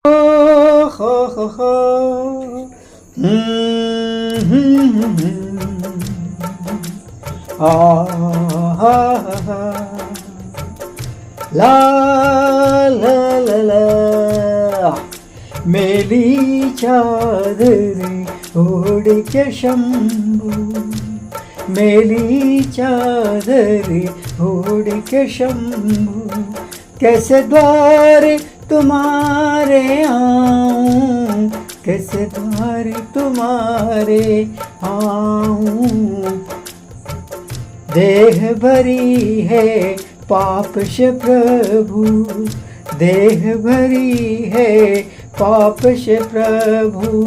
हो हो हो हा हा हा ला ला ला ला मेली चादरी ओढ़ के शंभू मेली चादरी ओढ़ के शंभू कैसे द्वार तुम्हारे आऊं कैसे द्वार तुम्हारे आऊं देह भरी है पाप से प्रभु देह भरी है पाप से प्रभु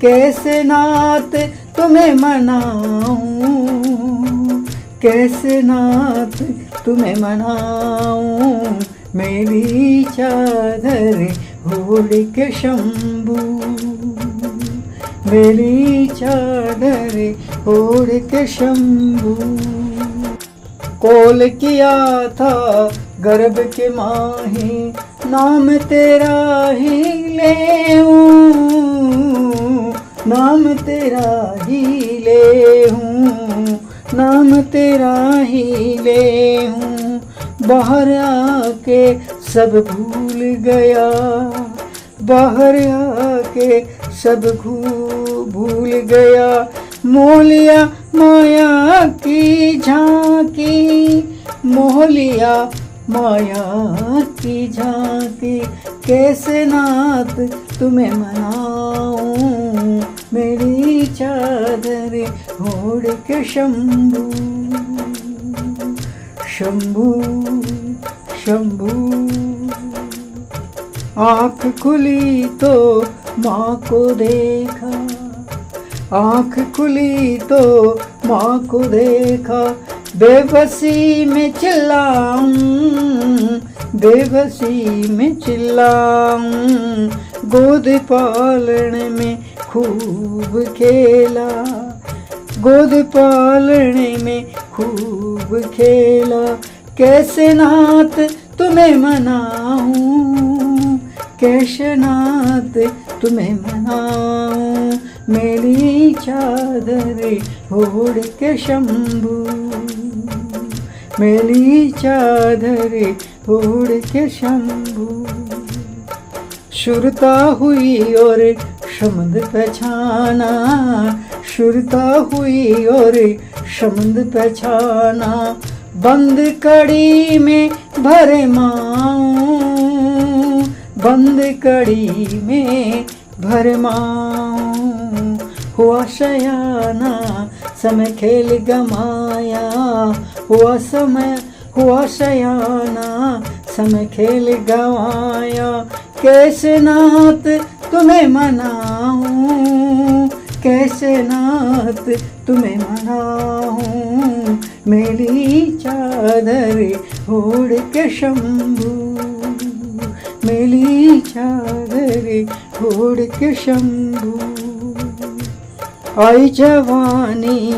कैसे नाथ तुम्हें मनाऊं कैसे नाथ तुम्हें मनाऊं मेरी चादर ओढ़ के शंभू मेरी चादर ओढ़ के शंभू कॉल किया था गर्भ के माही नाम तेरा ही लेऊं नाम तेरा ही लेऊं नाम तेरा ही लेऊं बाहर आके सब भूल गया बाहर आके सब भूल गया मोलिया माया की झांकी मोहलिया माया की झांकी कैसे नाथ तुम्हें मनाऊं मेरी चादर ओढ़ के शंभू शंभू शंभू आँख खुली तो माँ को देखा आँख खुली तो माँ को देखा बेबसी में चिल्लाऊं बेबसी में चिल्लाऊं गोद पालने में खूब खेला गोद पालने में खूब खेला कैसे नाथ तुम्हें मनाऊं कैसे नाथ तुम्हें मनाऊं मेरी चादर ओढ़ के शंभू मेरी चादर ओढ़ के शंभू शुरता हुई और शमद पहचाना शुरता हुई और शमद पहचाना बंद कड़ी में भरे माऊं बंद कड़ी में भरे माऊं हुआ शयाना समय खेल गमाया हुआ शयाना समय खेल गवाया कैसे नाथ तुम्हें मनाऊं कैसे नाथ तुम्हें मनाऊं मेरी चादर ओढ़ के शंभू मेरी चादर ओढ़ के शंभू आई जवानी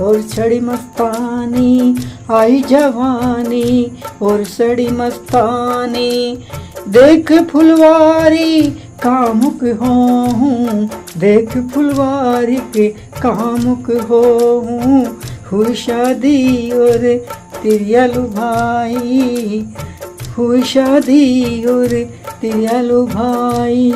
और सड़ी मस्तानी आई जवानी और सड़ी मस्तानी देख फुलवारी कामुक होऊं देख फुलवारी के कामुक होऊं हुई शादी और तिरियालू भाई हुई शादी और तिरियालू भाई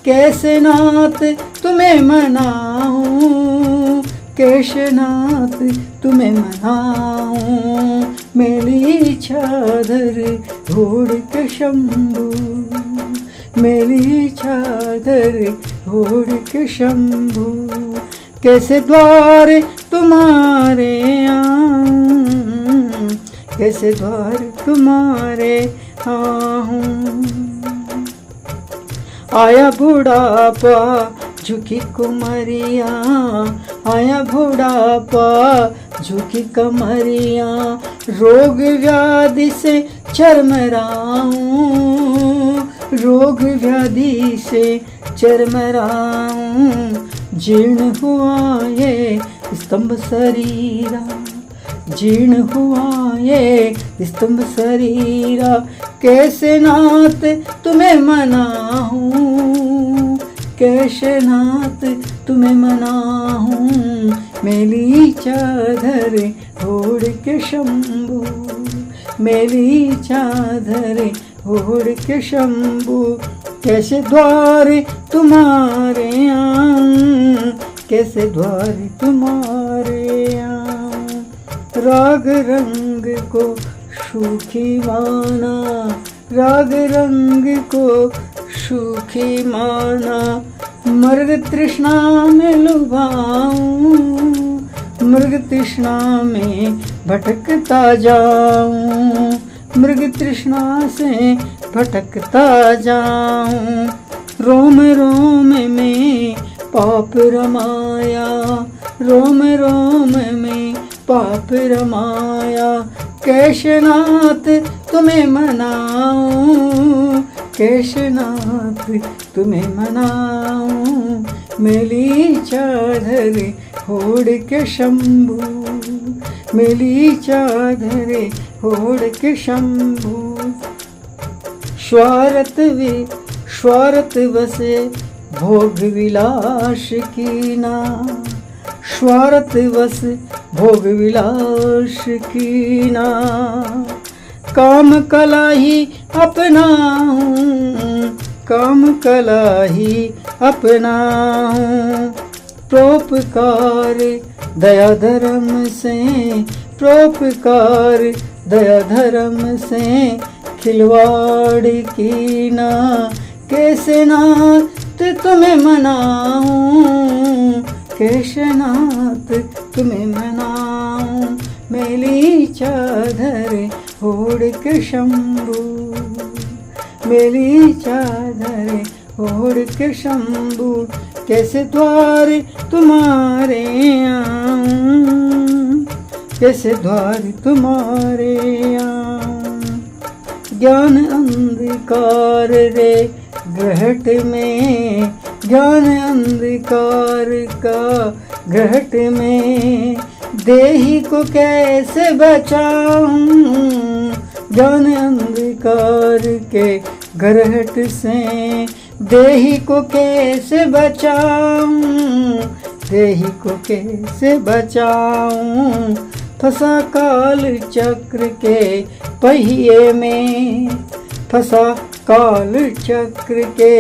कैसे नाथ तुम्हें मनाऊं कैसे नाथ तुम्हें मनाऊं मेरी चादर ओढ़ के शंभू मेरी चादर ओढ़ के शंभू कैसे द्वार तुम्हारे आऊं कैसे द्वार तुम्हारे आऊं आया बुढ़ापा झुकी कुमरिया आया बुढ़ापा झुकी कमरिया रोग व्याधि से चरमराऊं रोग व्याधि से चरमराऊं जीर्ण हुआ ये स्तंभ शरीरा जीर्ण हुआ ये स्तंभ शरीरा कैसे नाथ तुम्हें मनाऊं कैसे नाथ तुम्हें मनाऊं, मेली चादर ओढ़ के शंभू, मेली चादर ओढ़ के शंभू। कैसे द्वार तुम्हारे आऊं, कैसे द्वार तुम्हारे आऊं। राग रंग को सूखी माना, राग रंग को सूखी माना। मृग तृष्णा में लुभाऊं, मृग तृष्णा में भटकता जाऊं, मृग तृष्णा से भटकता जाऊं। रोम रोम में पाप रमाया, रोम रोम में पाप रमाया। कैसे नाथ तुम्हें मनाऊं, कैसे नाथ तुम्हें मनाऊं। मेली चादर ओढ़ के शंभू, मेली चादर ओढ़ के शंभू। स्वार्थ बसे भोग विलास कीना, स्वार्थ बस भोग विलास कीना। काम कला ही अपनाऊं, काम कला ही अपनाऊं। परोपकार दया धर्म से, परोपकार दया धर्म से खिलवाड़ कीना। कैसे नाथ तुम्हें मनाऊं, कैसे नाथ तुम्हें मनाऊं। मेली चादर ओढ़ के शंभू, मेली चादर ओढ़ के शंभू। कैसे द्वार तुम्हारे आऊं, कैसे द्वार तुम्हारे आऊं। ज्ञान अंधकार रे ग्रहट में, ज्ञान अंधकार का ग्रहट में। देही को कैसे बचाऊं, ज्ञान अंधकार के ग्रहट से। देही को कैसे बचाऊं, देही को कैसे बचाऊं। फंसा काल चक्र के पहिए में, फंसा काल चक्र के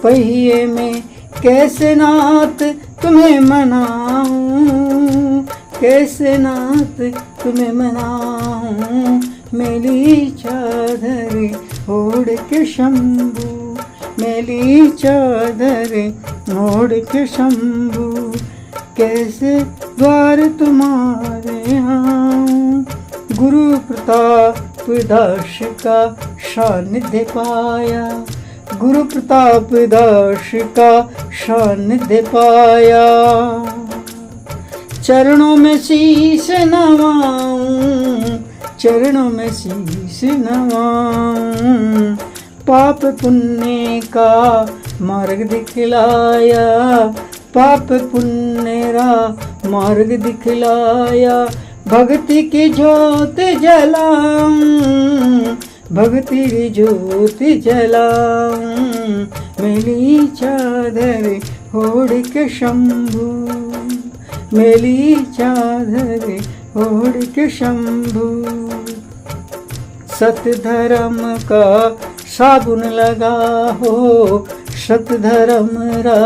पहिए में। कैसे नाथ तुम्हें मनाऊं, कैसे नाथ तुम्हें मनाऊं। मेली चादर ओढ़ के शंभू, मेली चादर ओढ़ के शंभू। कैसे द्वार तुम्हारे आऊं। गुरु प्रताप दास का सानिध्य पाया, गुरु प्रताप दास का सानिध्य पाया। चरणों में शीश नवाऊं, चरणों में शीश नवाऊं। पाप पुण्य का मार्ग दिखलाया, पाप पुण्य रा मार्ग दिखलाया। भक्ति की ज्योत जलाऊं, भक्ति की ज्योत जलाऊं। मेली चादर ओढ़ के शंभू, मेली चादर ओढ़ के शंभू। सत धर्म का साबुन लगा हो, सत धर्म रा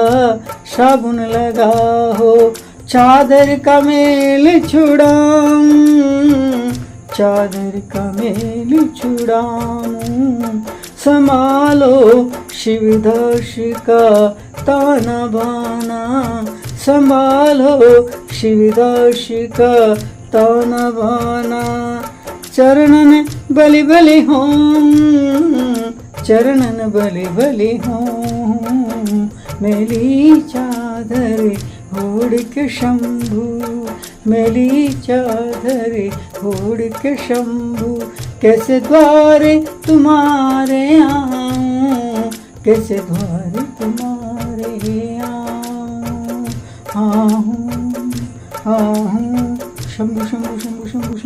साबुन लगा हो। चादर का मेल छुड़ाऊं, चादर का मेल छुड़ाऊं। संभालो शिवदास का ताना बाना, संभालो शिवदास का ताना बाना। चरणन बलि बलि हों, चरणन बलि बलि हों। मेली चादर ओढ़ के शंभू, मेली चादर ओढ़ के शंभू। कैसे द्वार तुम्हारे आऊं, कैसे द्वार तुम्हारे आऊं। आहूं आहूं शंभू शंभू